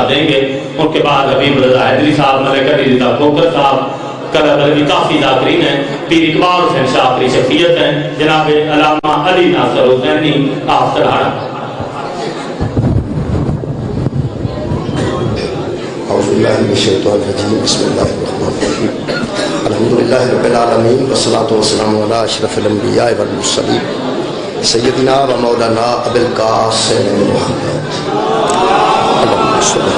دیں گے. ان کے بعد حبیب رضا حیدری صاحب، ملک علی رضا کھوکر صاحب، کربلا کی کافی ذاکرین ہیں. پیر اقبال حسین شاہ آخری شخصیت ہیں. جناب علامہ علی ناصر حسینی آپ سرہاڑا. اعوذ باللہ من الشیطان الرجیم. بسم اللہ الرحمن الرحیم. الحمدللہ رب العالمین والصلاة والسلام علی اشرف الانبیاء والمرسلین سیدنا و مولانا ابی القاسم محمد اللہم صلی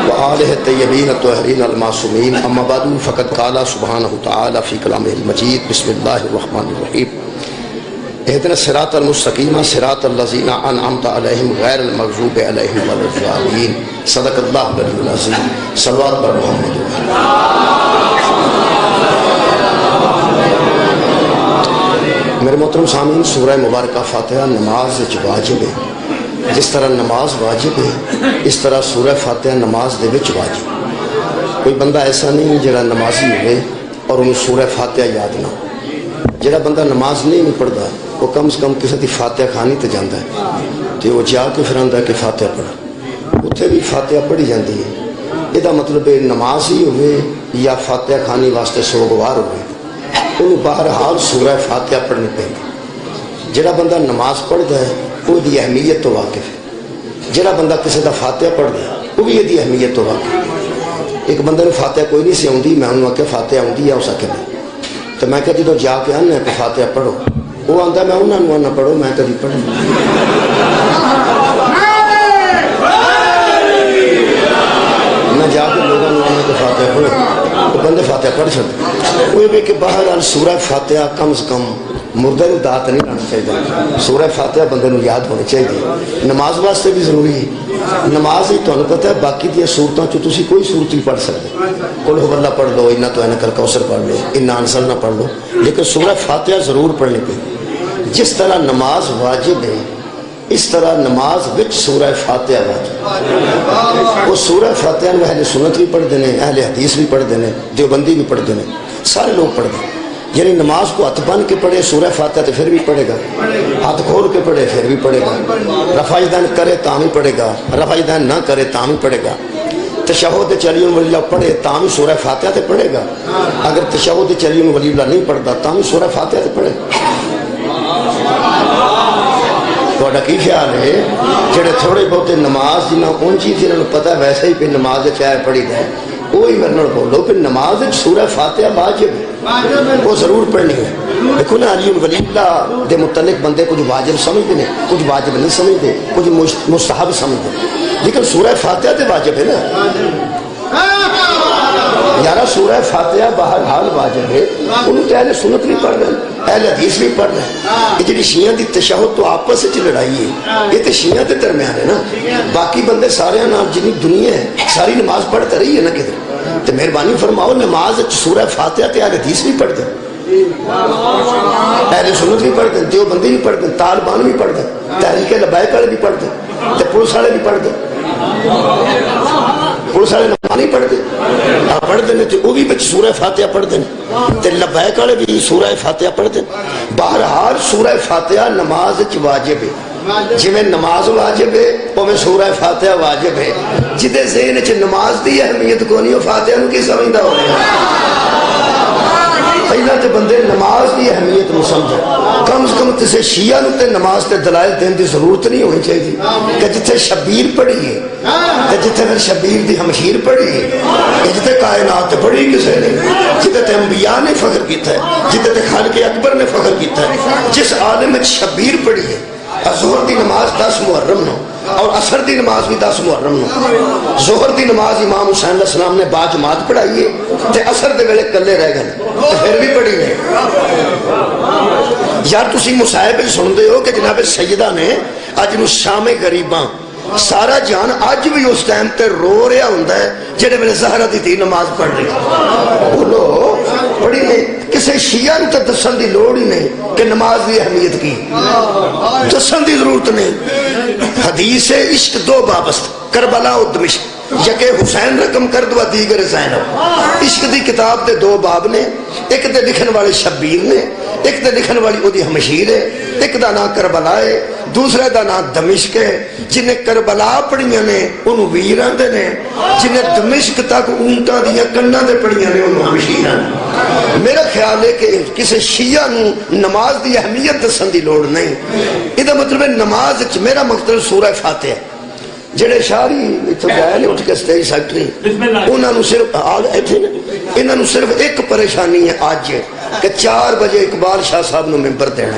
وآلہ الطیبین الطاہرین المعصومین. اما بعد فقد قال سبحانہ تعالی فی کلامہ المجید. بسم اللہ الرحمن الرحیم. اهدنا الصراط المستقیم صراط الذین انعمت علیہم غیر المغضوب علیہم ولا الضالین. صدق اللہ العلی العظیم. صلوات بر محمد. میرے محترم سامعین، سورہ مبارکہ فاتحہ نماز واجب ہے. جس طرح نماز واجب ہے اس طرح سورہ فاتحہ نماز دے وچ واجب. کوئی بندہ ایسا نہیں جڑا نمازی ہوئے اور انہوں سورہ فاتحہ یاد نہ ہو. جڑا بندہ نماز نہیں پڑھتا وہ کم سے کم کسی دی فاتحہ خانی تے جاندا ہے تے وہ جا کے پھر آندا ہے کہ فاتحہ پڑھا. اتنے بھی فاتحہ پڑھی جاتی ہے. یہ مطلب ہے نماز ہی ہوئے یا فاتحہ خانی واسطے سوگوار ہوئے انہوں بہرحال سورہ فاتحہ پڑھنی پہ. جڑا بندہ نماز پڑھتا ہے وہ دی اہمیت تو واقف ہے. جڑا بندہ کسی دا فاتحہ پڑھتا ہے وہ بھی یہ اہمیت تو واقف ہے. ایک بندے نے فاتحہ کوئی نہیں سی آتی، میں انہوں نے آخیا فاتحہ آتی ہے، اس آخر نہیں. تو میں کہا جدو جا کے آنا کہ فاتحہ پڑھو، وہ آتا میں انہوں نے آنا پڑھو، میں کبھی پڑھوں. میں جا کے لوگوں نے آنا کہ فاتحہ پڑھو تو بندے فاتحہ پڑھ سکتے. وہ بھی کہ باہر سورہ فاتحہ کم سے کم مردے کو دات نہیں لانا چاہیے. سورہ فاتحہ بندے کو یاد ہونی چاہیے. نماز واسطے بھی ضروری ہے. نماز ہی تمہیں پتہ ہے باقی دیا صورتوں چ تسی کوئی صورت نہیں پڑھ سکتے. قل هو اللہ پڑھ لو، انا تو کل کوثر پڑھ لو، انا انزلنا پڑھ لو، لیکن سورہ فاتحہ ضرور پڑھنی پہ. جس طرح نماز واجب ہے اس طرح نماز وچ سورہ فاتحہ واجب. وہ سورہ فاتحہ میں اہل سنت بھی پڑھتے ہیں، اہل حدیث بھی پڑھتے ہیں، دیوبندی بھی پڑھتے ہیں، سارے لوگ پڑھتے ہیں. یعنی نماز کو ہاتھ بن کے پڑھے سورہ فاتحہ تو پھر بھی پڑھے گا، ہاتھ کھول کے پڑھے پھر بھی پڑھے گا، رفع یدین کرے تاں بھی پڑھے گا، رفع یدین نہ کرے تاں بھی پڑھے گا. تشہد چلیون ولی اللہ پڑھے تاں بھی سورہ فاتحہ تے پڑھے گا. اگر تشہد چلیون ولی اللہ نہیں پڑھتا تاں بھی سورہ فاتحہ تے پڑھے. تھوڑا کی خیال ہے جڑے تھوڑے بہتے نماز جنہاں اونچی تھی انہوں پتہ ویسے ہی پھر نماز چاہے پڑھی جائے وہی میرے نال بولو پھر نماز سورہ فاتحہ واجب ہے، وہ ضرور پڑھنی ہے. دیکھو نا علی ولی اللہ دے متعلق بندے کچھ واجب سمجھتے ہیں، کچھ واجب نہیں سمجھتے، کچھ مستحب سمجھتے، لیکن سورہ فاتحہ تے واجب ہے نا یارہ. سورہ فاتحہ بہرحال واجب ہے. انہوں تو اہل سنت بھی پڑھ رہے ہیں، اہل حدیث بھی پڑھ رہے ہیں. یہ جی شیعہ دی تشہد تو آپس سے لڑائی ہے، یہ تو شیعہ کے درمیان ہے نا. باقی بندے سارے نام جنی دنیا ہے ساری نماز پڑھتے رہی ہے نا کدھر. تو مہربانی فرماؤ نماز سورہ فاتحہ تے اہل حدیث بھی پڑھتے ہیں، اہل سنت بھی پڑھتے ہیں، دیوبندی بھی پڑھتے ہیں، طالبان بھی پڑھتے ہیں، تحریک لبیک والے بھی پڑھتے ہیں، تے پولیس والے بھی پڑھتے ہیں. پولیس والے نہیں پڑھتے پڑھتے ہیں تو وہ بھی بچ سورہ فاتحہ پڑھتے ہیں، تے لبیک والے بھی سورہ فاتحہ پڑھتے ہیں. بہرحال سورہ فاتحہ نماز واجب ہے. جی میں نماز واجب ہے وہ میں سورہ فاتحہ واجب ہے. جدے ذہن چ نماز دی اہمیت کو نہیں فاتحہ نو کی سمجھدا ہو رہا ہے. پہلا تے بندے نماز دی اہمیت نو سمجھے. کم سے کم کسی شیعہ نو تے نماز تے دلائل دین دی ضرورت نہیں ہونی چاہیے کہ جتھے شبیر پڑھی ہے تے جتھے پھر شبیر دی ہمشیر پڑھی ہے کہ جتھے کائنات پڑھی کسے نے، جتھے تے انبیاء نے فخر کیتا ہے، جتھے تے خالق اکبر نے فخر کیتا ہے، جس عالم میں شبیر پڑھی ہے. ظہر دی نماز 10 محرم نو اور عصر دی نماز بھی 10 محرم نو. ظہر دی نماز امام حسین علیہ السلام نے با جماعت پڑھائی ہے تے عصر دے ویلے کلے رہ گئے تے پھر بھی پڑھی نہیں. یار تسی مصائب سنتے ہو کہ جناب سیدہ نے اج نو شام غریباں سارا جان اج بھی اس ٹائم تے رو رہا ہوندا ہے جڑے ویلے زہرا دی تھی نماز پڑھ رہی. بولو پڑھی نہیں. کسی شیعہ نو تے دسن دی لوڑ ہی نہیں کہ نماز دی اہمیت کی، دسن دی ضرورت نہیں. حدیث عشق 2 بابست کربلا و دمشق، یکے حسین رقم کر دو دیگر زینب. عشق دی کتاب دے 2 باب نے، ایک تے لکھن والے شبیر نے، ایک تے لکھن والی او دی ہمشیر ہے. ایک دا نام کربلا ہے، دوسرے دا نام دمشق ہے. جنہیں کربلا پڑھیاں نے انہوں ویر آندے نے، جنہیں دمشق تک اونٹاں دیاں کناں دے پڑھیاں نے انہوں ہمشیر آندے. میرا خیال ہے کہ کسی شیعہ نو نماز دی اہمیت دسن دی لوڑ نہیں. یہ مطلب ہے نماز میرا مقصد سورہ فاتحہ. جڑے شاہری اتوں گئے نے اٹھ کے سٹیج سیکٹری، انہوں نے صرف انہوں نے صرف ایک پریشانی ہے آج کہ 4 بجے اقبال شاہ صاحب نو ممبر دینا،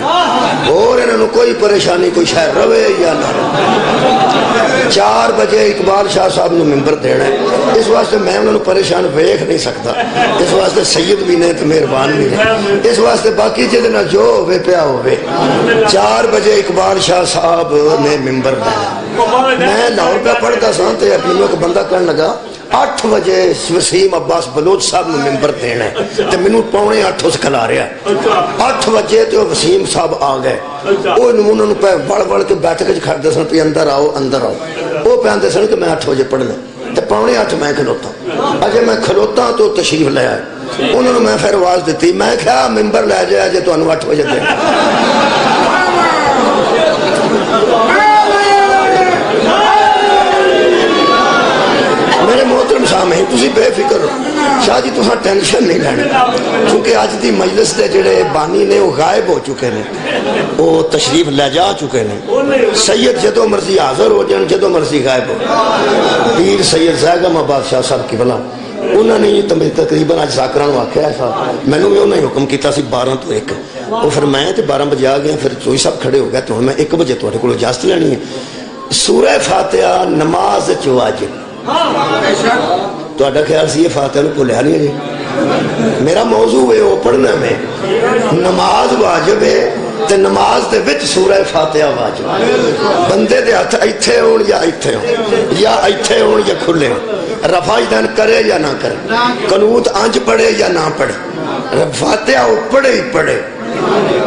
اور انہوں نے کوئی پریشانی کوئی شاید روے یا نہ روے. 4 بجے اقبال شاہ صاحب نو ممبر دینا ہے. اس واسطے میں انہوں نے پریشان ویکھ نہیں سکتا. اس واسطے سید بھی نے تو مہربان بھی نے. اس واسطے باقی جہد نہ جو ہوئے پیا ہوئے. 4 بجے اقبال شاہ صاحب نے ممبر دینا. میں لاہور پہ پڑھتا سا تو اپنی ایک بندہ کہنے لگا 8 بجے وسیم عباس بلوچ صاحب نے ممبر دینا ہے، تو مینوں 7:45 اس کھلا رہا. 8 بجے تو وسیم صاحب آ گئے. وہ انہوں نے بڑھ بڑھ کے بیٹھ کے کھڑتے سن پہ اندر آؤ اندر آؤ. وہ پہ آتے سن کہ میں 8 بجے پڑھنا، تو 7:45 میں کھلوتا. اجے میں کھلوتا تو تشریف لے آئے. انہوں نے میں پھر آواز دیتی، میں کہا ممبر لے جائے جے تمہیں 8 بجے دے. میرے محترم سامعین تسی بے فکر ہو، شاہ جی تساں ٹینشن نہیں لینا، کیونکہ اج دی مجلس دے جڑے بانی نے وہ غائب ہو چکے نے، وہ تشریف لے جا چکے نے. سید جدو مرضی حاضر ہو جان، جدو مرضی غائب ہو. پیر سید زیگم آباد شاہ صاحب کی بلا انہوں نے تقریباً اج ساکران آخیا تھا، میں نے بھی انہوں نے حکم کیا سی 12 تو 1. وہ پھر میں 12 بجے آ گیا، پھر چوئی صاحب کھڑے ہو گئے تو میں 1 بجے تھوڑے کو اجازت لینی ہے. سورہ فاتحہ نماز واجب. تو خیال سی یہ فاتحہ نو بھولیا نہیں جی. میرا موضوع ہے وہ پڑھنا میں نماز واجب ہے، تے نماز دے وچ سورہ فاتحہ واجب. بندے دے ہاتھ ایتھے ہون یا ایتھے ہون، یا ایتھے ہون یا کھلے ہون، رفع دن کرے یا نہ کرے، قنوت انج پڑھے یا نہ پڑھے، فاتحہ وہ پڑھے ہی پڑھے.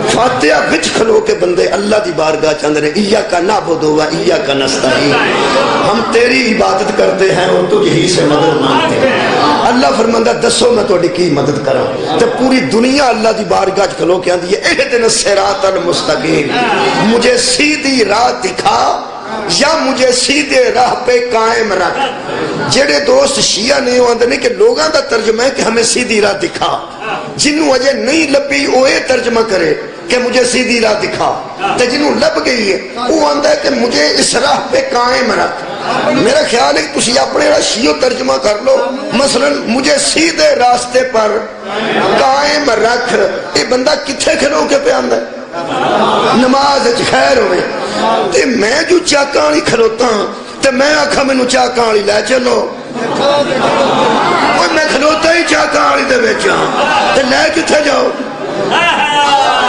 فاتحہ وچ کھلو کے بندے اللہ دی بارگاہ چاندے نے ایاک نعبد و ایاک نستعین، ہم تیری عبادت کرتے ہیں اور تجھ ہی سے مدد مانگتے ہیں. اللہ فرماندا دسو میں تہاڈی کی مدد کراں، تے پوری دنیا اللہ دی بارگاہ وچ کھلو کے آندی ہے اہدنا الصراط المستقیم، مجھے سیدھی راہ دکھا یا مجھے سیدھے راہ پہ قائم رکھ. جڑے دوست شیعہ نہیں ہوندے نے کہ لوگاں دا ترجمہ ہے کہ ہمیں سیدھی راہ دکھا، جنوں اجے نہیں لبی وہ یہ ترجمہ کرے کہ مجھے سیدھی راہ دکھا، تے جنوں لب گئی ہے وہ آندا ہے کہ مجھے اس راہ پہ قائم رکھ. میرا خیال ہے کہ تسی اپنے شیعہ ترجمہ کر لو، مثلا مجھے سیدھے راستے پر قائم رکھ. یہ بندہ کتھے کھلو کے پہ آندا ہے نماز خیر ہوئے. تے میں جو چاکاں والی کھلوتا تے میں آکھا مینوں چاکاں والی لے چلو، اور میں کھلوتا ہی چاکاں والی دے وچ ہاں تے لے کتھے جاؤ.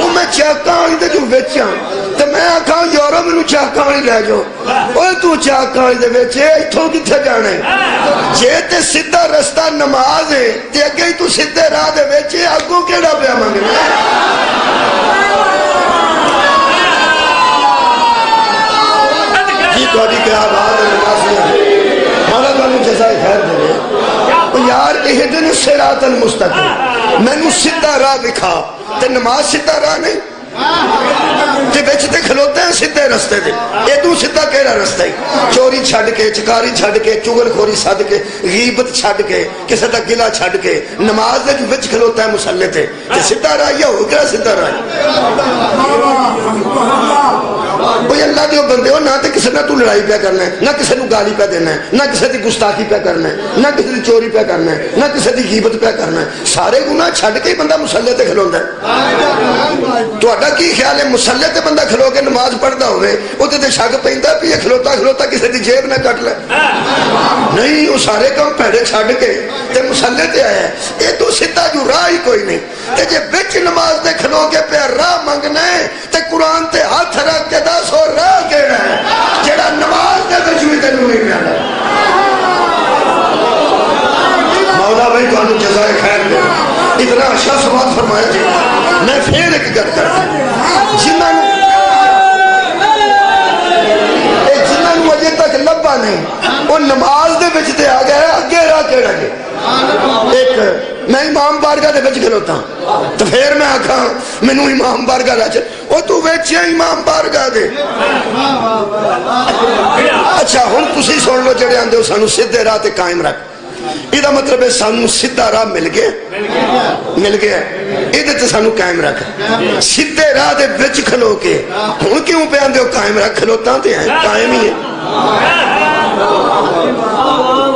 وہ میں چاکاں والی دے جو وچ ہاں تے میں آکھا یارو مینوں چاکاں والی لے جاؤ. اوے تو چاکاں والی دے وچ ایتھوں کتھے جانا ہے؟ جے تے سیدھا رستہ نماز ہے تے اگے ہی تو سیدھے راہ دے وچ اگوں کیڑا پیا منگنا؟ تھوڑی کیا بات ہے نمازیاں، مولا تانوں جزائے خیر دے. یار اہدنا الصراط المستقیم، مینوں سیدھا راہ دکھا. تے نماز سیدھا راہ نہیں، تے وچ تے کھلوتے ہیں سیدھے رستے تے. اے تو سیدھا کیڑا رستہ ہے؟ چوری چھڈ کے، چکاری چھڈ کے، چغل خوری چھڈ کے، غیبت چھڈ کے، کسے دا گلہ چھڈ کے نماز دے وچ کھلوتا ہے مصلی تے. تے سیدھا راہ یا ہو کیڑا سیدھا راہ؟ کوئی اللہ دیو بندے ہو، نہ تے کسی نہ تو لڑائی پہ کرنا ہے، نہ کسی نو گالی پہ دینا ہے، نہ کسی دی گستاخی پہ کرنا ہے، نہ کسی دی چوری پہ کرنا ہے، نہ کسی دی غیبت پہ کرنا ہے. سارے گناہ چھڈ کے بندہ مصلی تے کھلوندا ہے. تہاڈا کی خیال ہے مصلی تے بندہ کھلو کے نماز پڑھدا ہوے اوتے تے شک پیندا پی کھلوتا کھلوتا کسی دی جیب نہ کٹ لے؟ نہیں، وہ سارے کام پیڑے چھڈ کے تے مصلی تے آیا ہے. اے تو سیدھا جو راہ ہی کوئی نہیں. تے جے وچ نماز دے کھلو کے پہ راہ منگنا ہے تے قرآن تے ہاتھ رکھ کے دس اور راہ کیڑا ہے جڑا نماز دے وچ وی تینوں نہیں ملدا؟ مولا بھائی تانوں جزائے خیر دے. اتنا اچھا سوال فرمایا جی. میں پھر ایک گل کرتا جنہاں نوں اجے تک لبا نہیں وہ نماز دے وچ تے آ گیا اگے راہ کیڑا جی؟ ایک میں امام بارگاہ دے وچ کھلوتا تو پھر میں آکھاں مینوں امام بارگاہ لا چل او تو ویچیا امام بارگاہ دے اچھا ہن تسی سن لو جڑے آندے ہو سانو سیدھے راہ تے قائم رکھ یہ مطلب ہے سانو سیدھا راہ مل گیا یہ تے سانو قائم رکھ سیدھے راہ دے وچ کھلو کے ہن کیوں پہ آندے ہو قائم رکھ کھلوتا تے ہیں قائم ہی ہے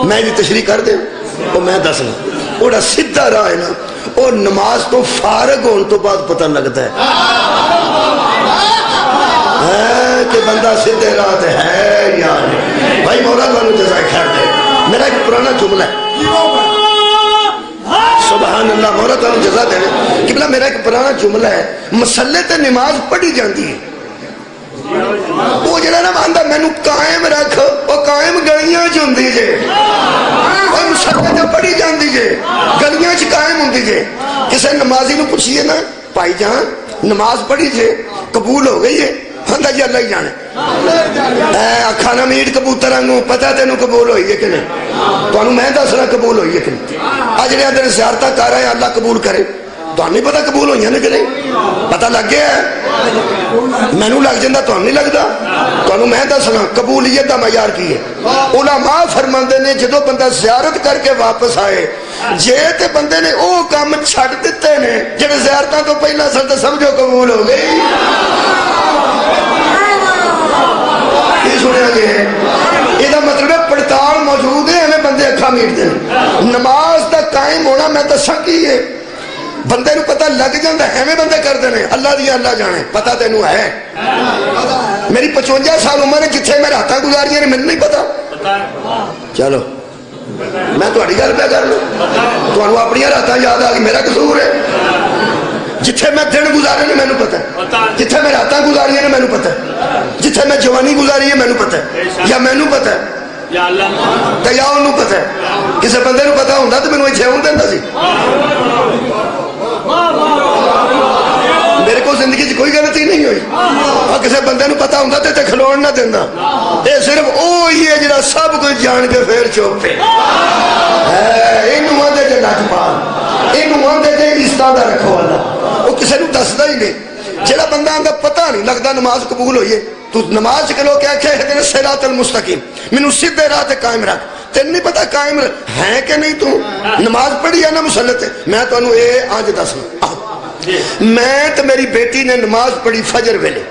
میں جی تشریح کر دیں وہ میں دسنا اوڑا سیدھا راہ ہے نا وہ نماز تو فارغ ہونے تو بعد پتہ لگتا ہے کہ بندہ سیدھے راہ تے ہے یا نہیں بھائی مولا تانوں جزائے خیر دے میرا ایک پرانا جملہ ہے سبحان اللہ مولا تانوں جزا دے کہ بلا میرا ایک پرانا جملہ ہے مسلے تے نماز پڑھی جاندی ہے وہ جڑا نا آندا مینوں قائم رکھ وہ قائم گلیاں چ ہوندی جے وہ مسلے تے پڑھی جاندی جے گلیاں چ قائم ہوندی جے کسے نمازی نو پوچھئے نا بھائی جان نماز پڑھی جے قبول ہو گئی ہے ہندا جی اللہ ہی جانے کھانا میٹ کبوتر وانگوں پتہ تینوں قبول ہوئی ہے کہ نہیں تانوں میں دسنا قبول ہوئی ہے کہ نہیں آ جڑے اندر زیارتاں کر رہے ہیں اللہ قبول کرے تانوں نہیں پتہ قبول ہوئی ہیں کہ نہیں پتہ لگ گیا ہے مینوں لگ جاندا تانوں نہیں لگدا تانوں میں دسنا قبولیت دا معیار کی ہے علماء فرماندے نے جدوں بندہ زیارت کر کے واپس آئے جے تے بندے نے او کام چھڈ دتے نے جڑے زیارتاں تو پہلا سن تے سمجھو قبول ہو گئی یہ سنیا گیا ہے یہ مطلب پڑتال موجود ہے ہمیں بندے اکھا میٹ دیں نماز دا قائم ہونا میں تو سکی ہے بندے نو پتہ لگ جاندہ ہے ہمیں بندے کر دینے اللہ دیا اللہ جانے پتہ تینو ہے میری 55 سال عمر ہے جتھے میں راتاں گزاری ہیں میں نہیں پتہ چلو میں تو اڑی گل پہ کر لوں تو انہوں اپنی راتاں یاد آگئی میرا قصور ہے جتھے میں دن گزارے نے میں نو پتہ ہے جتھے میں راتاں گزاری ہیں میں نو پتہ ہے جتھے میں جوانی گزاری ہے میں نو پتہ ہے یا میں نو پتہ ہے یا انہوں پتہ ہے کسے بندے نو پتہ ہوندہ تو میں نو اچھے ہوں دیندہ سی میرے کو زندگی چ کوئی غلطی نہیں ہوئی اور کسے بندے نو پتہ ہوندہ تے کھلوڑ نہ دیندہ یہ صرف او ہی ہے جڑا سب کچھ جان کے پھر چوپے انہوں آندے جے نچ پال انہوں آندے جے استادہ رکھو اللہ وہ کسے نو دسدا ہی نہیں جڑا بندہ آندہ پتہ نہیں لگتا نماز قبول ہوئی ہے تو نماز چکلو کیا کہ اہدنا الصراط المستقیم منو سیدھے راہ تے قائم رکھ تین نہیں پتا قائم ہے کہ نہیں تو نماز پڑھی ہے نا مسلط ہے میں تو انہوں اے آج دسنا میں تو میری بیٹی نے نماز پڑھی فجر ویلے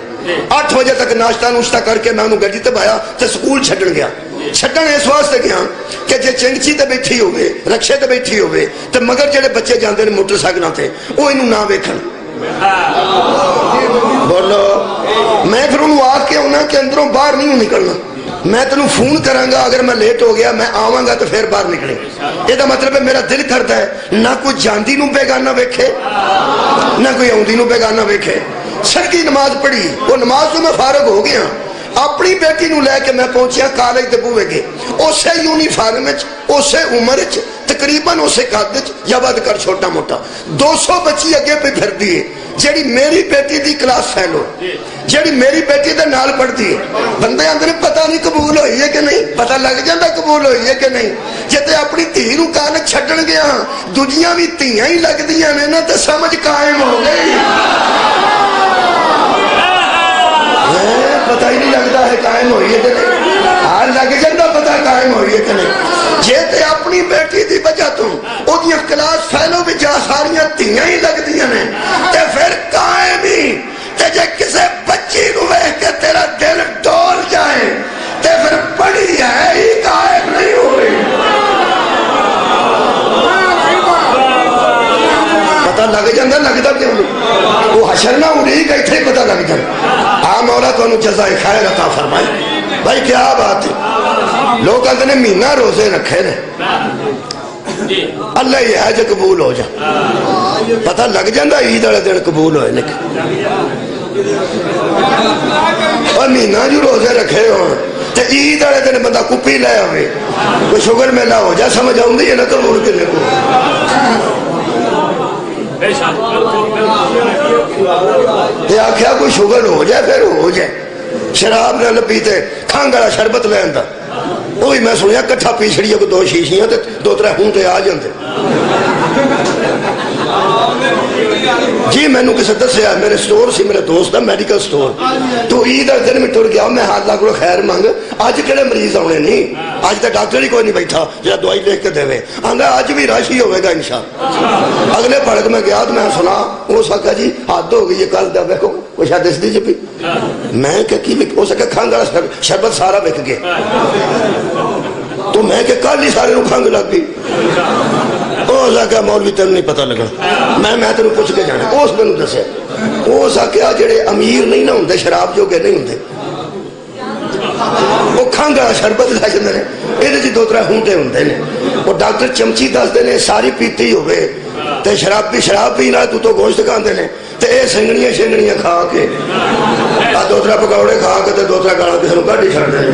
8 بجے تک ناشتہ نوشتہ کر کے میں انہوں گھڑی تے بایا تے سکول چھڑن گیا چھڑن اس واسطے گیا کہ جے چنگچی تے بیٹھی ہوئے رکشے تے بیٹھی ہوئے تے مگر جڑے بچے جاندے نے موٹر سائیکلاں تے وہ انہوں نہ ویکھن بولو میں پھر انہوں آ کے انہوں کے اندروں باہر نہیں ہوں نکلنا میں تنہوں فون کروں گا اگر میں لیٹ ہو گیا میں آواں گا تو پھر باہر نکلیں یہ دا مطلب ہے میرا دل کرتا ہے نہ کوئی جاندی نو بیگانہ ویکھے نہ کوئی آؤندی نو بیگانہ ویکھے سڑکی نماز پڑھی وہ نماز تو میں فارغ ہو گیا اپنی بیٹی نو لے کے میں پہنچیا کالج دے بوئے گے اسے یونیفارم اسے عمر تقریباً اسے قد یا ود کر چھوٹا موٹا 200 بچی اگے پہ پھر دیئے جیڑی میری بیٹی دی کلاس فیلو جیڑی میری بیٹی دے نال پڑھ دیئے بندے اندر پتہ نہیں قبول ہوئی ہے کہ نہیں پتہ لگ جاندہ قبول ہوئی ہے کہ نہیں جیتے اپنی تیروں کالج چھڑن گیا دنیا بھی تیاں ہی لگ دیا نے نا تو سمجھ قائم ہو گئی پتہ ہی نہیں لگتا ہے قائم ہوئی ہے کہ نہیں ہاں لگ جاندہ پتہ قائم ہوئی ہے کہ نہیں جیتے اپنی بیٹی دی وجہ تو او دیا کلاس فیلو بھی جا ساریاں تیاں ہی لگ دیا نے تے پھر قائم ہی تے جے کسے بچی روے کہ تیرا دل ڈول جائے تے پھر پڑی ہے ہی قائم نہیں ہوئی پتہ لگ جاندہ لگتا کیوں نہیں وہ حشر نہ ہو رہی کہ اتھے پتہ لگ جاندہ ہاں مولا تو انہوں جزائے خیر عطا فرمائی بھائی کیا بات ہے لوگ کہتے ہیں مہینہ روزے رکھے نے اللہ یہ ہے جو قبول ہو جا پتہ لگ جاندہ عید والے دن قبول ہوئے لیکن اور مہینہ جو روزے رکھے ہوں تو عید والے دن بندہ کپی لے ہوئے کوئی شگر میلہ ہو جا سمجھ آؤں دی یہ نہ قبول کرنے کو تے آکھیا کوئی شگر ہو جائے پھر ہو جائے شراب نہ پیتے کھانگڑا شربت لے اندہ وہی میں سنیا کٹھا پیچھڑی کو 2 شیشیاں تے 2-3 ہوں تے آ جاندے جی مینو کسی دسیا میرے سٹور سی میرے دوست کا میڈیکل سٹور تو عید والے دن میں ٹر گیا میں اللہ کو خیر منگ اج کہڑے مریض آنے نہیں اج تو ڈاکٹر ہی کوئی نہیں بیٹھا جا دوائی لکھ کے دے آندا اج بھی رش ہی ہوئے گا انشاءاللہ اگلے پڑک میں گیا تو میں سنا وہ سکا جی حد ہو گئی ہے کل دا دیکھو کوئی شاید اس دی جی پی میں کہ کی ہو سکا کھانگ والا شربت سارا بک گیا تو میں کہ کل ہی سارے کھانگ لگ گئی وہ سکا مولوی تین نہیں پتہ لگا میں تینوں پوچھ کے جانا اس میں دسیا وہ سکا جڑے امیر نہیں نہ ہوندے شراب جو کہ نہیں ہوندے وہ کھانگ والا شربت لے جاندے نے یہ جی دو تر ہونٹے ہوندے نے وہ ڈاکٹر چمچی دستے نے ساری پیتی ہوئے تے شراب پی نہ تو گوشت کھاندے نے تے اے سنگڑیاں شنگڑیاں کھا کے دو تر پکوڑے کھا کے تے دو تر گالاں کسے نوں کڈ چھڑ دے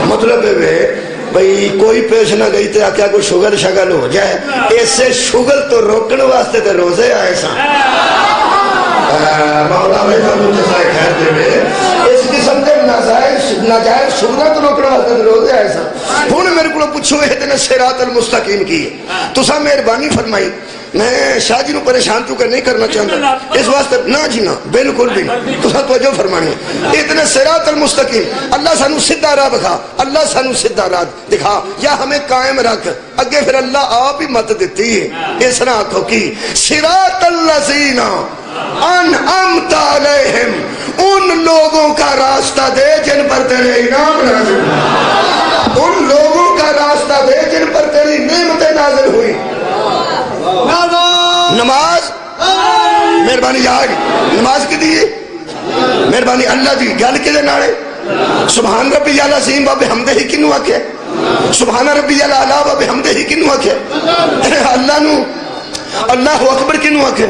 مطلب ہے بھئی کوئی پیش نہ گئی تے آکھیا کوئی شوگر شگل ہو جائے اسے شوگر تو روکن واسطے تے روزے آئے سا مولا بھائی تو جزائے خیر دے میں اس قسم کے ناجائز شہرت روکنے واسطے روزے آئے سا ہوں میرے کو پوچھو اہدنا صراط المستقیم کی ہے تو سا مہربانی فرمائی میں شاہ جی نو پریشان تو کر نہیں کرنا چاہتا اس واسطے نہ جی نہ بالکل بھی نہ تو سا توجہ فرمانی اتنے صراط المستقیم اللہ سانو سدھا راہ بکھا اللہ سانو سدھا راہ دکھا یا ہمیں قائم رکھ اگے پھر اللہ آپ ہی مت دیتی ہے اس طرح آنکھوں کی صراط الذین انعمت علیہم ان لوگوں کا راستہ دے جن پر تیرے انعام نازل ان لوگوں کا راستہ دے جن پر تیری نعمتیں نازل ہوئی نماز مہربانی یاد نماز کی دی مہربانی اللہ دی گل کے دے ناڑے سبحان ربی العظیم و بحمدہ کنو آکھے سبحان ربی الاعلی و بحمدہ کنو آکھے اللہ نو اللہ اکبر کنو آکھے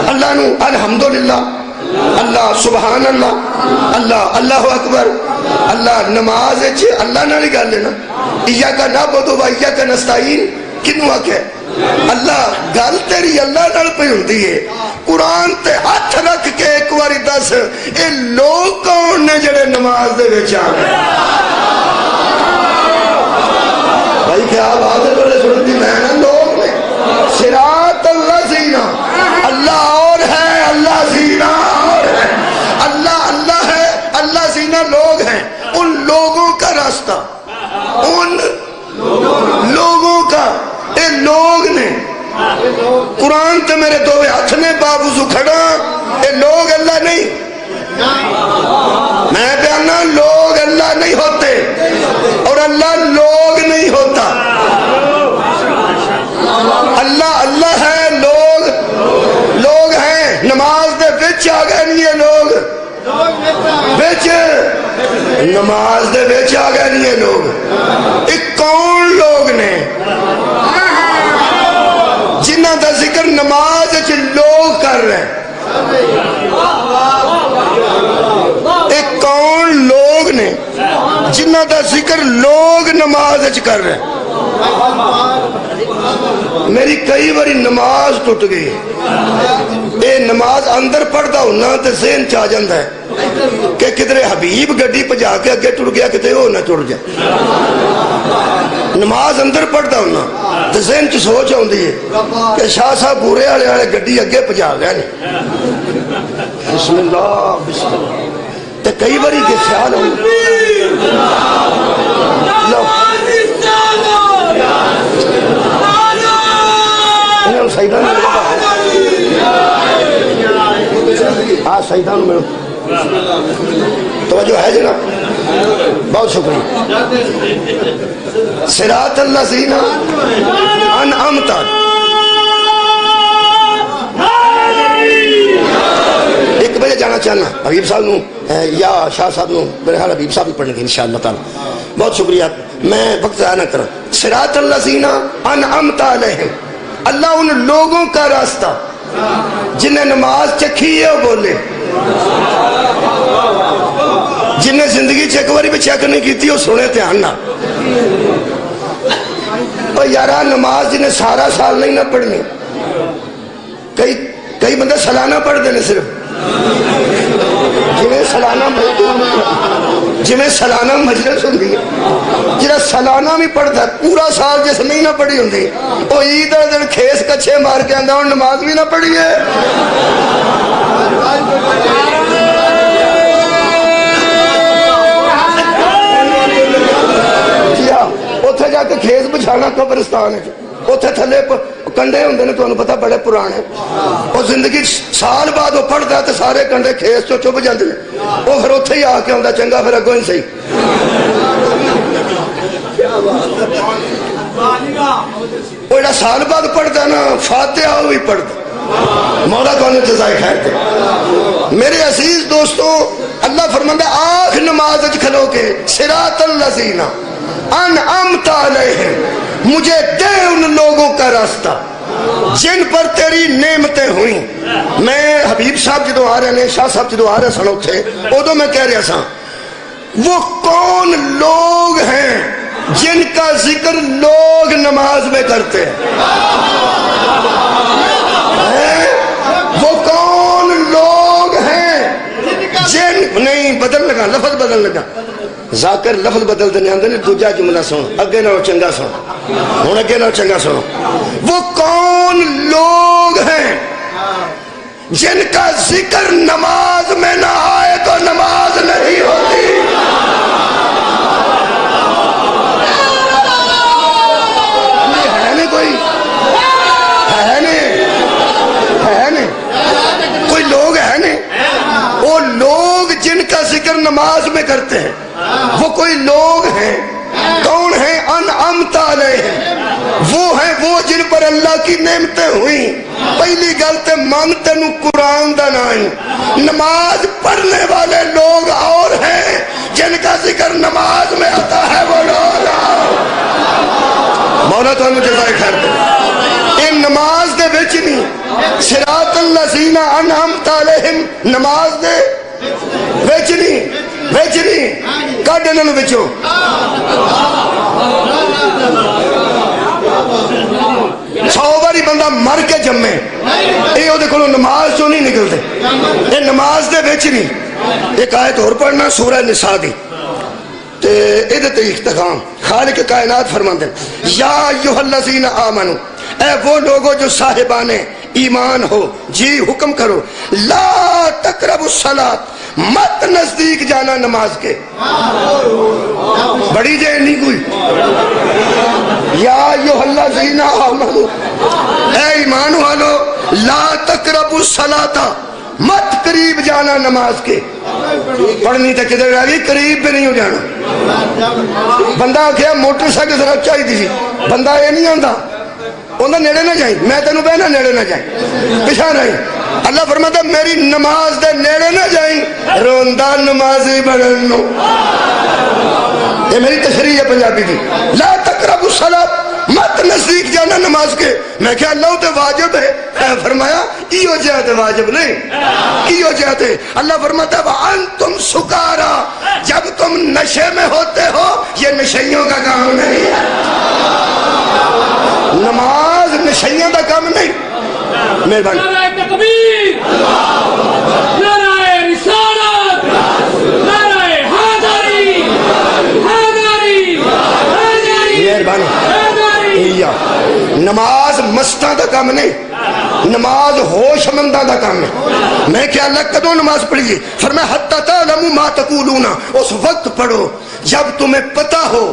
اللہ نو الحمدللہ اللہ سبحان اللہ اللہ اللہ اکبر اللہ نماز اللہ نہ گل لینا ایاک نعبد و ایاک نستعین کنو آکھے اللہ گل تیری اللہ نال پہ ہوندی ہے قرآن تے ہاتھ رکھ کے ایک واری دس اے لوگ کون نے جڑے نماز دے وچ آ گئے بھائی کیا بات ہے بڑے سنتی میں نا لوگ نے صراط الذین اللہ اور ہے اللہ زینا اور ہے اللہ اللہ ہے اللہ زینا لوگ ہیں ان لوگوں کا راستہ ان لوگوں کا اے لوگ نے قرآن تے میرے دو ہاتھ نے بابوزو کھڑا اے لوگ اللہ نہیں میں بیانا لوگ اللہ نہیں ہوتے اور اللہ لوگ نہیں ہوتا اللہ اللہ ہے لوگ ہیں نماز دے بچ آ گئے نہیں یہ لوگ بچ نماز دے بچ آ گئے نہیں یہ لوگ ایک کون لوگ نے جنہ دا ذکر نماز لوگ کر رہے ہیں ایک کون لوگ نے جنہ دا ذکر لوگ نماز کر رہے ہیں میری کئی باری نماز ٹوٹ گئی اے نماز اندر پڑھتا ہونا تے ذہن چاہ جاندہ ہے کہ کدھرے حبیب گڈی پجا کے اگے ٹوٹ گیا کتے ہو نہ ٹوٹ جائے نماز اندر پڑھتا ہونا تے ذہن چ سوچ آندی ہے کہ شاہ صاحب بورے والے گڈی اگے پجا گیا نے بسم اللہ بسم اللہ تے کئی باری کے خیال ہوں سیدان سیدان میں توجہ ہے جناب بہت شکریہ صراط الذین انعمت ایک بجے جانا چاہنا حبیب صاحب نو یا شاہ صاحب نو میرے خیال حبیب صاحب بھی پڑھنے گے انشاءاللہ تعالی بہت شکریہ میں وقت ضائع نہ کروں صراط الذین انعمت علیہم اللہ ان لوگوں کا راستہ جنہیں نماز چکھی ہے وہ بولے جنہیں زندگی چیک بھی چیک نہیں کی تھی وہ سنے دھیان نہ اور یارہ نماز جنہیں سارا سال نہیں نہ پڑھنی کئی بندے سالانہ پڑھ دینے صرف جنہیں سالانہ جی میں سالانہ مجلس ہوں جہاں سالانہ بھی پڑھتا ہے پورا سال جس نہیں نہ پڑھی ہوں وہ عید والے دن کھیس کچھے مار کے آتا ہوں نماز بھی نہ پڑھی ہے جی ہاں اتنے جا کے کھیس بچھانا قبرستان ہے اتنے تھلے کنڈے ہوں نے تمہیں پتا بڑے پرانے وہ زندگی سال بعد وہ پڑھتا ہے تو سارے کنڈے کھیس چو چپ جاتے ہیں وہ پھر اتنے ہی آ کے آتا چنگا پھر اگوں ہی صحیح وہ جڑا سال بعد پڑھتا نا فاتحہ وہ بھی پڑھتا مولا کو جزائے خیر دے میرے عزیز دوستو اللہ فرماتا ہے آخ نماز کھلو کے صراط الذین انعمت علیہم مجھے دے ان لوگوں کا راستہ جن پر تیری نعمتیں ہوئیں میں حبیب صاحب جدو آ رہے ہیں شاہ صاحب جدو آ رہے سنو تھے ادو میں کہہ رہا سا وہ کون لوگ ہیں جن کا ذکر لوگ نماز میں کرتے ہیں وہ کون لوگ ہیں جن نہیں بدل لگا لفظ بدل لگا ذاکر لفظ بدل دینے آندے نے دوجا جملہ سن اگے نہ چنگا سن ہن اگے نہ چنگا سنو وہ کون لوگ ہیں جن کا ذکر نماز میں نہ آئے تو نماز نہیں ہوتی ہے نہیں کوئی ہے نہیں کوئی لوگ ہے نہیں وہ لوگ جن کا ذکر نماز میں کرتے ہیں وہ کوئی لوگ ہیں کون ہیں انعمت علیہم وہ ہیں وہ جن پر اللہ کی نعمتیں ہوئیں پہلی گل تے من تینوں قرآن دا نام نماز پڑھنے والے لوگ اور ہیں جن کا ذکر نماز میں آتا ہے وہ لوگ مولا تو جزائے خیر دے ان نماز دے وچ نہیں صراط الذین انعمت علیہم نماز دے وچ نہیں کڈ انہاں وچوں سو باری بندہ مر کے جمے یہ وہ دیکھو نماز چوں نہیں نکلتے یہ نماز دے وچ نہیں ایک آیت اور پڑھنا سورہ نساء دی تے ادھے تے اختتام خالق کائنات فرماتے ہیں یا ایھا الذین آمنوا اے وہ لوگوں جو صاحبان ایمان ہو جی حکم کرو لا تقربوا الصلاۃ مت نزدیک جانا نماز کے بڑی جے نہیں کوئی یا ایھا الذین آمنوا اے ایمان والو لا تقربوا الصلاۃ مت قریب جانا نماز کے پڑھنی تو کدھر آ گئی قریب بھی نہیں ہو جانا بندہ آخیا موٹر سائیکل ذرا چاہیے سی بندہ یہ نہیں آتا انہیں نیڑے نہ جائیں میں تینوں بہنا نیڑے نہ جائیں پیچھا رہیں اللہ فرماتا میری نماز دے نیڑے نہ جائیں روندہ نمازی بننو یہ میری تشریح ہے پنجابی کی لا تقربوا الصلاۃ مت نزدیک جانا نماز کے میں کہا اللہ تے واجب ہے فرمایا ایو جہت واجب نہیں ایو جہت ہے اللہ فرماتا ہے وَأَنْتُمْ سُكَارَى جب تم نشے میں ہوتے ہو یہ نشیوں کا کام نہیں ہے نماز نشیوں کا کام نہیں مہربانی نعرہ تکبیر نعرہ رسالت نعرہ حیدری مہربانی نماز مستاں دا کام نہیں نماز ہوش منداں دا کام ہے میں کیا اللہ کدوں نماز پڑھیے فرمایا حتی تعلموا ما تقولون اس وقت پڑھو جب تمہیں پتہ ہو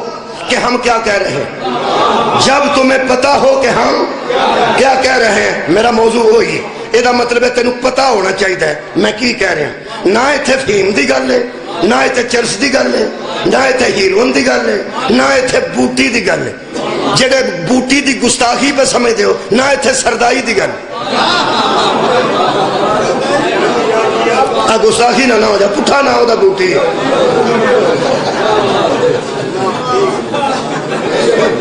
کہ ہم کیا کہہ رہے ہیں جب تمہیں پتا ہو کہ ہم کیا کہہ رہے ہیں میرا موضوع ہوئی یہ مطلب ہے تینوں پتا ہونا چاہیے میں کی کہہ رہا ہوں نہ اتنے فیم دی گل ہے نہ اتنے چرس دی گل ہے نہ اتنے ہیرون دی گل ہے نہ اتنے بوٹی دی گل ہے جڑے بوٹی دی گستاخی پہ سمجھتے ہو نہ اتنے سردائی دی گل گستاخی نہ ہو جا پٹھا نہ ہو دا بوٹی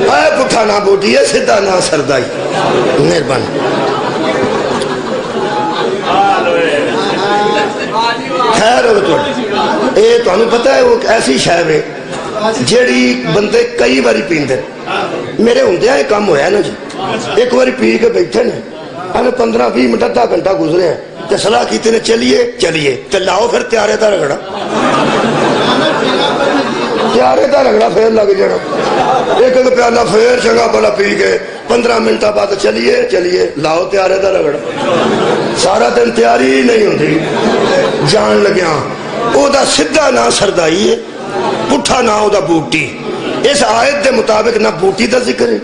اے پٹھا نہ بوٹی ہے سدھا نہ سردائی مہربانی خیر ہو یہ تمہیں پتا ہے وہ ایسی شاید ہے جیڑی بندے کئی باری پیندے میرے ہوندیا یہ کام ہویا نا جی ایک باری پی کے بیٹھے نے ہمیں 15-20 منٹ آدھا گھنٹہ گزرے ہیں تے صلاح کیتے نے چلیے تے لاؤ پھر تیارے دا رگڑا تیارے کا رگڑا پھر لگ جانا، ایک ایک پیالہ پھر چنگا بلا پی کے 15 منٹ بعد چلیے چلیے لاؤ تیارے کا رگڑا، سارا دن تیاری ہی نہیں ہوتی۔ جان لگیا او دا سدھا نہ سردائی ہے، پٹھا نہ او دا بوٹی۔ اس آیت دے مطابق نہ بوٹی دا ذکر ہے،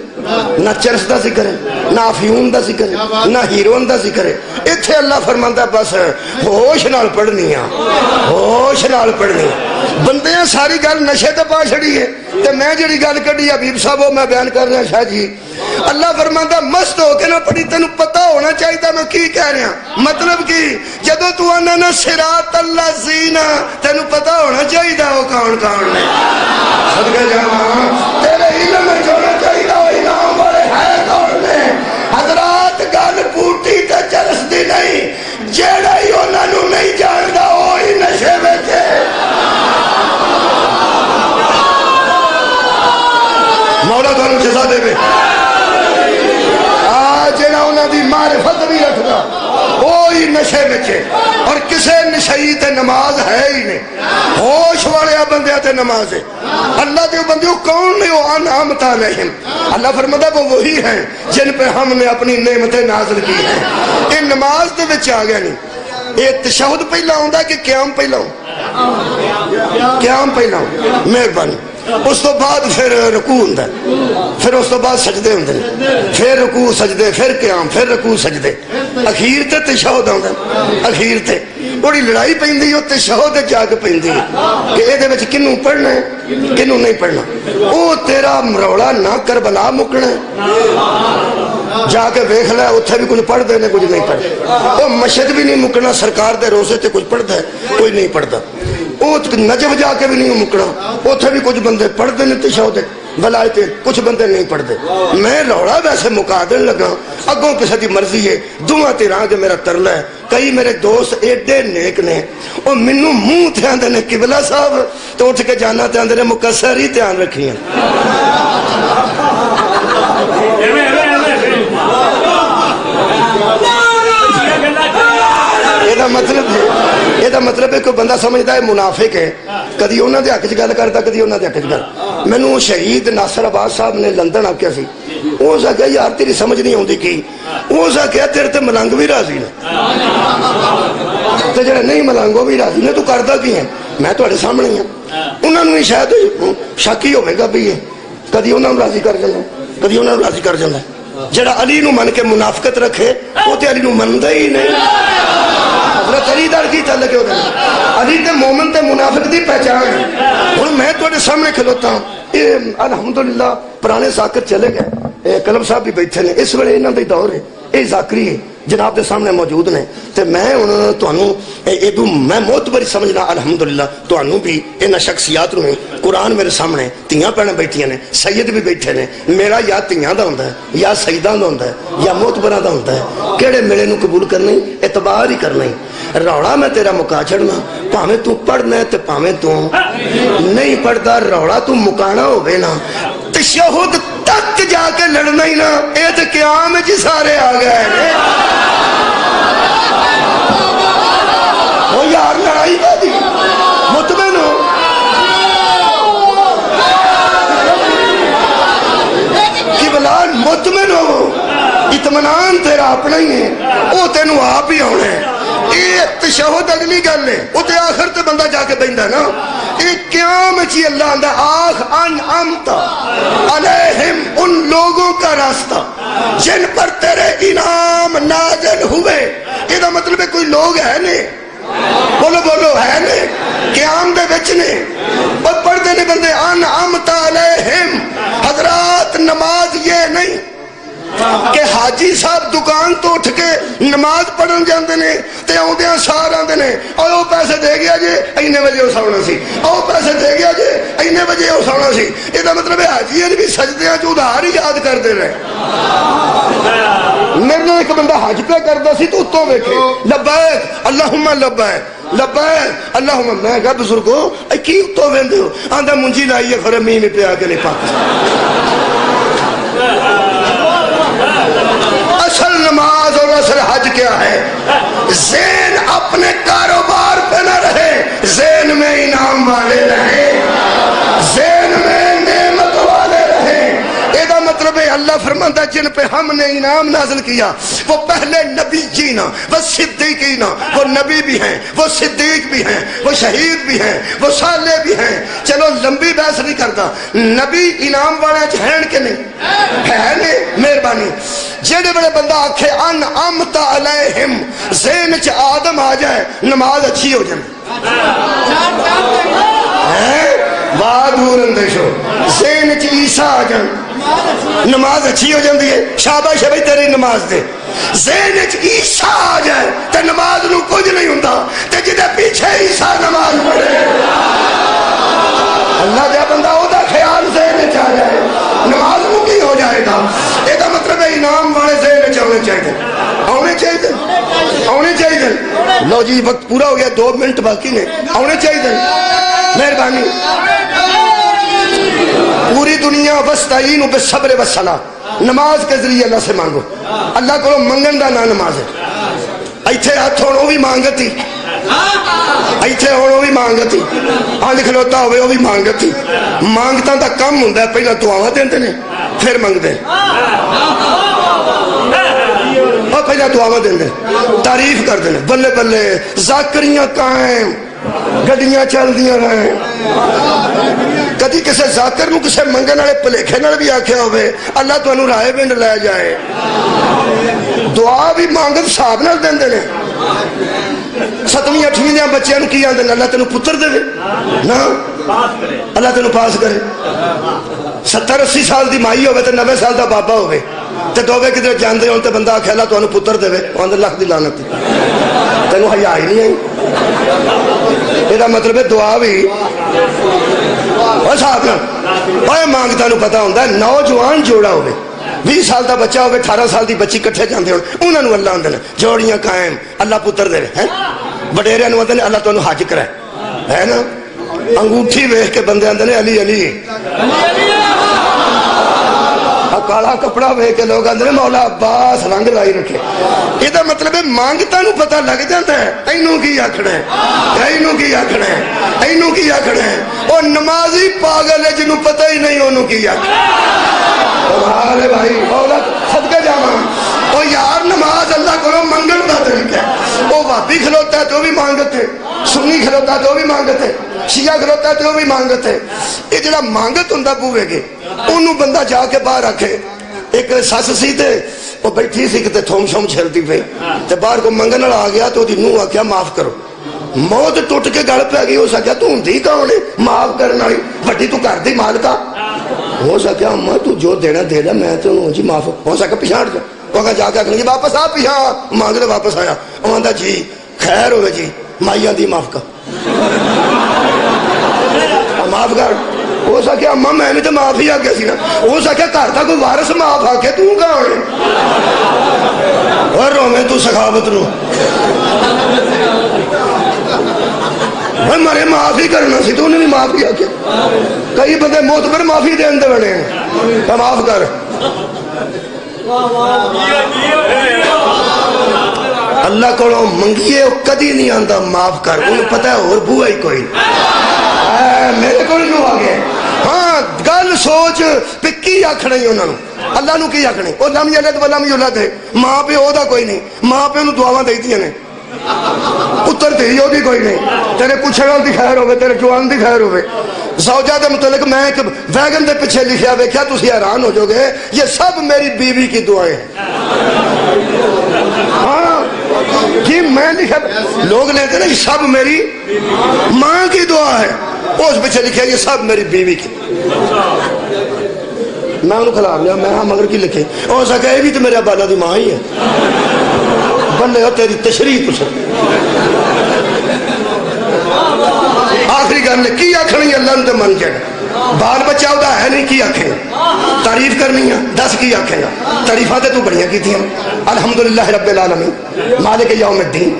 نہ چرس دا ذکر ہے، نہ افیون دا ذکر ہے، نہ ہیرون دا ذکر ہے۔ اتھے اللہ فرماندا بس ہوش نال پڑھنی ہے، ہوش نال پڑھنی۔ بندیاں ساری گل نشے تے پا چھڑی ہے تے میں جڑی گل کڈی حبیب صاحب وہ میں بیان کر رہا شاہ جی۔ اللہ فرماندا مست ہو کے نہ پڑھی، تینوں پتہ ہونا چاہیے میں کی کہہ رہا، مطلب کی جدوں تو آنا نا صراط الذین، تینوں پتہ ہونا چاہیے وہ کون کون نے۔ صدقے جاواں تیرے علم میں ہونا چاہیے وہ انعام والے ہے کون نے۔ حضرات گل بوٹی تے چرس دی نہیں، جیڑا ہی انہاں نوں نہیں جاندا وہی نشے وچ ہے۔ مولا تانوں جزا دے وے، جڑا انہاں دی معرفت بھی رکھدا وہی نشے وچ ہے، اور کسے نشئی تے نماز ہے ہی نہیں۔ ہوش والے بندیاں تے نماز ہے۔ اللہ دے بندیوں کون نے وہ انعمت علیہم، اللہ فرماتا وہ وہی ہیں جن پہ ہم نے اپنی نعمتیں نازل کی ہیں۔ یہ نماز دے وچ آ گیا نہیں، یہ تشہد پہلا ہوندا کہ قیام پہلا ہوندا؟ قیام پہلا ہوندا، مہربانی۔ اس تو بعد پھر رکوع ہوندا ہے، پھر اس تو بعد سجدے ہوندے ہیں، پھر رکوع سجدے، پھر قیام، پھر رکوع سجدے، اخیر تے تشہد آوندا ہے۔ اخیر تے بڑی لڑائی پیندی ہے تشہد جا کے پیندی ہے کہ اے دے وچ کنوں پڑھنا ہے کنوں نہیں پڑھنا۔ او تیرا روڑا نہ کربلا مکنا ہے، جا کے ویکھ لے اتھے بھی کچھ پڑھدے نے کچھ نہیں پڑھتے۔ او مشہد بھی نہیں مکنا، سرکار دے روزے تے کچھ پڑھدا ہے کوئی نہیں پڑھدا۔ او نجف جا کے بھی نہیں مکنا، اتھے بھی کچھ بندے پڑھتے ہیں تشہد ولایت، کچھ بندے نہیں پڑھتے۔ میں روڑا ویسے مکا دین لگا، اگوں کسی دی مرضی ہے، دعا تیرا کہ میرا ترلا ہے۔ کئی میرے دوست ایڈے نیک نے، وہ مینوں منہ تے آندے نے قبلہ صاحب، تو اٹھ کے جانا تے آندے نے مقصر ہی دھیان رکھیاں۔ یہ مطلب ہے کہ بندہ سمجھتا ہے منافق ہے، کدی انہوں نے حق چ گل کرتا کدی انہوں نے حق چ گل۔ مینوں شہید ناصر عباس صاحب نے لندن آکیا سی، اس آخیا یار تیری سمجھ نہیں آتی کی، اس آخیا تیرے تے ملنگ بھی راضی نے تے جڑے نہیں ملنگ وہ بھی راضی نے، تو کردا کی ہے؟ میں تواڈے سامنے ہی ہاں۔ انہوں نے شاید شک ہی ہوے گا بھی کدی انہوں نے راضی کر جانا، کدی انہوں نے راضی کر جانا۔ جڑا علی نو من کے منافقت رکھے وہ تے علی نو مندا ہی نہیں۔ حضرت علی دار کی چل کے علی تے مومن تے منافق دی پہچان ہے۔ ہن میں تواڈے سامنے کھلوتا ہوں، الحمدللہ پرانے ذاکر چلے گئے، کلب صاحب بھی بیٹھے نے، اس ویلے انہاں دا دور ہے، اے ذاکری ہے جناب دے سامنے موجود نے، تے میں ہن تانوں ایدوں میں معتبر سمجھنا الحمدللہ تانوں بھی انہاں شخصیات نوں۔ قرآن میرے سامنے، تیاں پہنے بیٹھیاں نے، سید بھی بیٹھے نے، میرا یا تیاں دا ہوندا ہے یا سیداں دا ہوندا ہے یا معتبراں دا ہوندا ہے، کیڑے میلے نوں قبول کرنے اعتبار ہی کرنا۔ روڑا میں تیرا مکا چھڑنا، پاویں تو پڑھنا ہے تے پاویں تو نہیں پڑھدا، روڑا تو مکانا ہوے نا تشہد تک جا کے لڑنا ہی نا، اے تے قیام وچ سارے آ گئے نے۔ وہ یار لڑائی کا دی مطمئن ہو، کہ بلال مطمئن ہو، اطمینان تیرا اپنا ہی ہے، وہ تینوں آپ ہی ہونا ہے۔ یہ تشہد اگلی گل ہے، وہ تے آخر تے بندہ جا کے بیندا نا۔ یہ قیام چی اللہ آندا آخ انعمت علیہم، ان لوگوں کا راستہ جن پر تیرے انعام نازل ہوئے۔ یہ مطلب ہے کوئی لوگ ہے نے، بولو بولو ہے نے، قیام دے وچ نے، اور پڑھتے نے بندے انعمت علیہم۔ حضرات نماز یہ نہیں کہ حاجی صاحب دکان تو اٹھ کے نماز پڑھن جاندے نے تے آوندیاں سار آندے نے، اور وہ پیسے دے گیا جی اینے بجے وہ سونا سی، اور پیسے دے گیا جی اینے بجے وہ سونا سی۔ یہ مطلب ہے حاجی بھی سجدیاں چ ادھار ہی یاد کرتے رہے۔ میرے ایک بندہ حج پہ کرتا سی تو اتوں ویکھے لبیک اللہم لبیک لبیک اللہم، میں کہا بزرگو کی اتوں ویندے ہو؟ آندا منجی لائیے خورے مین پہ آ کے نہیں پاک۔ اصل نماز اور اصل حج کیا ہے؟ ذہن اپنے کاروبار پہ نہ رہے، ذہن میں انعام والے رہے۔ اللہ فرماتا ہے جن پہ ہم نے انعام نازل کیا وہ پہلے نبی جینا وہ صدیقین، وہ نبی بھی ہیں، وہ صدیق بھی ہیں، وہ شہید بھی ہیں، وہ صالح بھی ہیں۔ چلو لمبی بحث نہیں کرتا، نبی انعام والے ہیں کہ نہیں ہے؟ نہیں، مہربانی جڑے بڑے بندہ آکھے ان امت علیہم ذہن چ آدم آ جائے نماز اچھی ہو جائے، بہادر اندیشو ذہن چ عیسیٰ آ جائے نماز اچھی ہو جاتی ہے، شاباش ہے بھائی تیری نماز دے۔ ذہن چ عیسیٰ آ جائے تے نماز نو کچھ نہیں ہوندا، تے جدے پیچھے عیسیٰ نماز پڑھے اللہ دا بندہ او دا خیال ذہن چ آ جائے نماز نو کی ہو جائے گا؟ یہ دا مطلب ہے انعام والے ذہن چ ہونے چاہیے، آنے چاہیے، آنے چاہیے۔ لو جی وقت پورا ہو گیا، 2 منٹ باقی نے، آنے چاہیے، مہربانی۔ پوری دنیا وستعین بالصبر والصلاۃ، نماز کے ذریعے اللہ سے مانگو، اللہ کو منگن دا نہ نماز ہے۔ ایتھے ہاتھ ہونا وہ بھی مانگتی، ایتھے ہونا وہ بھی مانگتی، آن کھلوتا ہوئے وہ بھی مانگتی۔ مانگتا دا کم ہوندا ہے، پہلا دعاواں دیندے نے پھر منگدے، اور پہلا دعاواں دیندے تعریف کر دینے، بلے بلے ذاکریاں قائم گڈیاں چل دیاں رہیں۔ کدی کسے ذاکر نو کسے منگن والے بھلیکھے نال بھی آکھیا ہوئے اللہ تانوں رائے پنڈ لے جائے، دعا بھی مانگت صاحب نال دیندے نے۔ 7ویں 8ویں دے بچیاں نو کی آندے اللہ تینوں پتر دے نا، اللہ تینوں پاس کرے۔ 70 80 سال دی مائی ہوئے تے 90 سال دا بابا ہوئے تے دوویں کدھر جاندے ہون تے بندہ آکھے اللہ تانوں پتر دے، آندے لکھ دی لعنت، تینوں حیا ہی نہیں آئی۔ یہ مطلب ہے دعا بھی صاحب نہ مانگتا نو پتا ہوتا ہے۔ نوجوان جوڑا ہوئے، 20 سال دا بچہ ہوئے، 18 سال دی بچی کٹھے جاندے ہون، انہاں نو اللہ آندے نے جوڑیاں قائم اللہ پتر دے ہیں، وڈیریاں نو آندے نے اللہ تانوں حج کرائے، ہے نا۔ انگوٹھی ویکھ کے بندے آندے نے علی علی، کالا کپڑا ویکھ کے لوگ آندے نے مولا عباس رنگ لائی رکھے۔ یہ مطلب ہے مانگتا نو پتہ لگ جاتا ہے اینوں کی آکھنا ہے، اینوں کی آکھنا ہے، اینوں کی آکھنا ہے۔ اور نمازی پاگل ہے جنوں پتہ ہی نہیں اونوں کی آکھنا ہے۔ تمہارے بھائی مولا صدقے جاواں، او یار نماز اللہ کو منگن دا طریقہ ہے۔ او وہابی کھلوتا ہے تو بھی مانگتے، سنی کھلوتا ہے تو بھی مانگتے، شیعہ کھلوتا ہے تو بھی مانگتے۔ یہ جڑا مانگت ہوندا بوئے گے انہوں بندہ جا کے باہر رکھے۔ ایک سس سی تے وہ بیٹھی سی کتے تھوم شوم چھلتی پئی تے باہر کو منگن والا آ گیا تو دی نوح آکھیا معاف کرو، موت ٹوٹ کے گل پہ گئی۔ ہو سکیا تو ہوندی کون ہے معاف کرنے والی، وڈی تو گھر دی مالکا، ہو سکیا اماں تو جو دینا دے دے، میں تو جی معاف ہو سکا پچھاڑ جا۔ وہ جا کے آخر جی واپس آ پیچھا مانگ دے، واپس آیا وہ آندا جی خیر ہوئے جی مائیاں دی معاف کر، معاف کر۔ ہو سکیا اماں میں بھی تو معاف ہی آ گیا سی نا، ہو سکیا گھر کا کوئی وارث معاف آ کے تو کون ہے اور رویں تو سخاوت نو مرے معاف ہی کرنا سی تو انہیں بھی معاف کیا کیا۔ کئی بندے معتبر معافی دے اندر بڑے ہیں، معاف کر۔ اللہ کو منگیے کدی نہیں آندا معاف کر، انہیں پتہ ہے اور بوا ہی کوئی میرے کو جو آ گئے۔ ہاں گل سوچ پہ کی آکھنا ہی انہوں نے، اللہ نو کی آکھنے وہ لم یلد ولم یولد ہے، ماں پہ او دا کوئی نہیں، ماں پہ انہوں دعاواں دئی دیاں نے، پتر تیری ہو بھی کوئی نہیں، تیرے پوچھنے والی دی خیر ہوئے، تیرے جوان دی خیر ہوئے۔ زوجہ دے متعلق میں ایک ویگن دے پیچھے لکھیا ویکھیا تسی حیران ہو جو گے، یہ سب میری بیوی کی دعائیں ہیں۔ ہاں جی میں لکھا، لوگ لیتے نا یہ سب میری ماں کی دعا ہے، اس پیچھے لکھا یہ سب میری بیوی کی۔ میں انہوں کھلا لیا، میں ہاں مگر کی لکھے ہو سکا یہ بھی تو میرے ابالا دی ماں ہی ہے، بندے ہو تیری تشریح تو سب۔ آخری گل نے کی آکھنی اللہ نے من جائے، بال بچہ ہوتا ہے نہیں کی آکھیں گا، تعریف کرنی ہے 10 کی آکھیں گا، تعریفات تو بڑیاں کی تھیں الحمدللہ رب العالمین مالک یوم الدین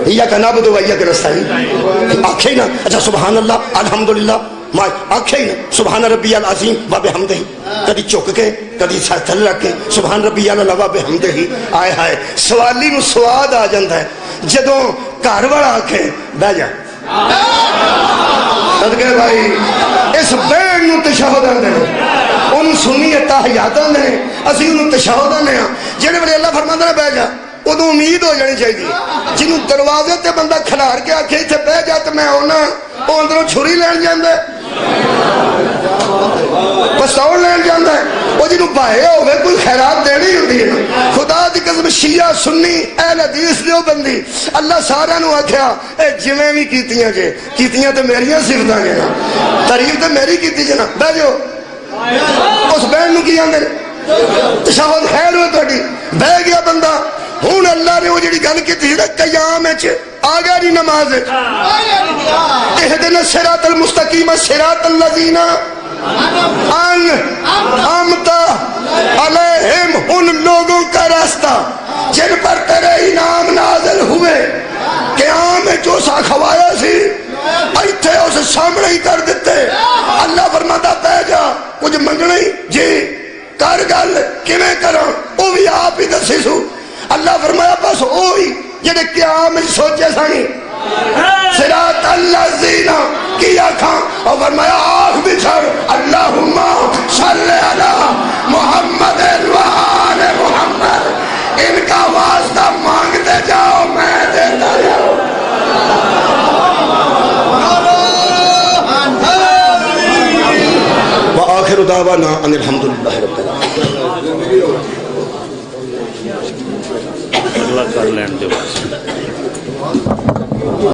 ایاک نعبد و ایاک نستعین، آکھیں نا اچھا سبحان اللہ الحمدللہ، آکھیں نا سبحان ربی العظیم و بحمدہ، کدی چک کے کدی سر تھل رکھ کے سبحان ربی العظیم و بحمدہ، آئے ہائے سوالی نو سواد آ جاندہ ہے جدوں گھر والا آکھیں بہ جا صدقے بھائی اس بین نو تشہد آندے ان سنی تحیات آدھے ہیں اسی انہوں تشہد آدھے ہیں جنہے بڑے اللہ فرماندہ نے بہ جا ادو امید ہو جانی چاہیے جنہوں دروازے تے بندہ کھلار کے آکھے اتنے بہ جا تو میں ہونا وہ اندروں چھری لین جاندے پستول لین جاندے وہ جنہوں باہے ہوئے کوئی خیرات دینی ہوتی ہے خدا دی قسم شیعہ سنی اہل حدیث دیو بندی اللہ سارا نو آکھیا اے جویں بھی کیتیاں جے کیتیاں تے میریاں صفتاں جے نا تعریف تے میری کیتی جے نا بہ جو اس بہن نو کی آندے تشہد خیر ہوئے توڑی بہ گیا بندہ ہون اللہ نے وہ جڑی گل کی تھی نا قیام آگا نہیں نماز اہدنا الصراط المستقیم صراط الذین انعمتا علیہم ان لوگوں کا راستہ جن پر تیرے انعام نازل ہوئے قیام جو سا کھوایا سی ایتھے اس سامنے ہی کر دیتے اللہ فرماتا پہ جا کچھ منگنا ہی جی کر گل کیویں کراں وہ بھی آپ ہی دسی سو اللہ فرمایا بس وہی جڑے قیام سوچے سانی صراط الذین کی آنکھاں اور فرمایا آنکھ بچھڑ اللہم صلی علی محمد وآل محمد ان کا واسطہ مانگتے جاؤ میں دیتا جاؤ وآخر دعوانا ان الحمدللہ رب العالمین اگلا کر لین دے